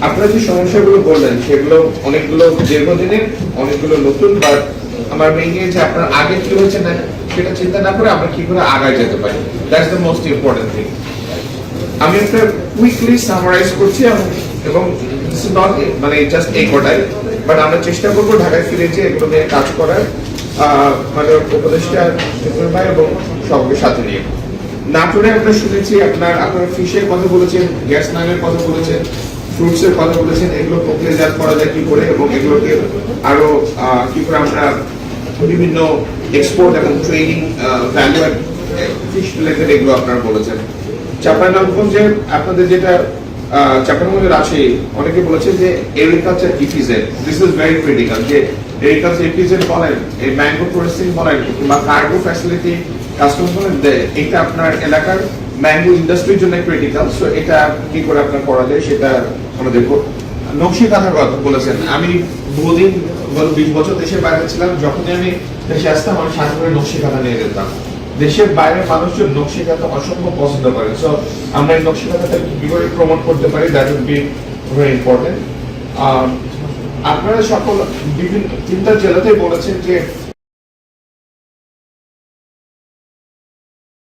আপনারা যে সমস্যাগুলো বললেন সেগুলো অনেকগুলো দীর্ঘদিনের, অনেকগুলো নতুন, বাট আমার মেইন যে আপনার আগে কি হয়েছে না সেটা চিন্তা না করে আমরা কি করে আগায় যেতে পারি, that's the most important thing. আমি একটা কুইকলি সামারাইজ করছি এবং দিস ইজ নট মানে জাস্ট এই কটাই, বাট আমরা চেষ্টা করবো ঢাকায় ফিরে যে এগুলো নিয়ে কাজ করার, মানে উপদেষ্টা ভাই এবং সবকে সাথে নিয়ে। নাটোরে আমরা শুনেছি আপনার ফিশের কথা বলেছেন, গ্যাস নামের কথা বলেছেন, ফ্রুটস এর কথা বলেছেন, এগুলো প্রক্রিয়াজাত করা যায় কি করে এবং এগুলোকে আরো কি করে আমরা বিভিন্ন এক্সপোর্ট এবং ট্রেডিং ভ্যালু ফিশ রিলেটেড এগুলো আপনারা বলেছেন। চাঁপাইনবাবগঞ্জে আপনাদের যেটা চাঁপাইনবাবগঞ্জের আছে, অনেকে বলেছে যে agriculture EPZ, this is very critical, যে এগ্রিকালচার ইপিজেড বলেন, এই ম্যাঙ্গো প্রসেসিং বলেন কিংবা কার্গো ফ্যাসিলিটি কাস্টমস বলেন, এটা আপনার এলাকার ম্যাঙ্গো ইন্ডাস্ট্রির জন্য ক্রিটিক্যাল। সো এটা কি করে আপনার করা যায় সেটা আমরা দেখবো। নকশি কাঁথার কথা বলেছেন, আমি বহুদিন 20 বছর দেশের বাইরে ছিলাম, যখনই আমি দেশে আসতাম আমি সাথে করে নকশি কাঁথা নিয়ে যেতাম। দেশের বাইরের মানুষজন নকশি কাঁথা অসম্ভব পছন্দ করে। সো আমরা এই নকশি কাঁথাটা কি করে প্রমোট করতে পারি, that would be very important. আপনারা সকল বিভিন্ন 3টা জেলাতেই বলেছেন যে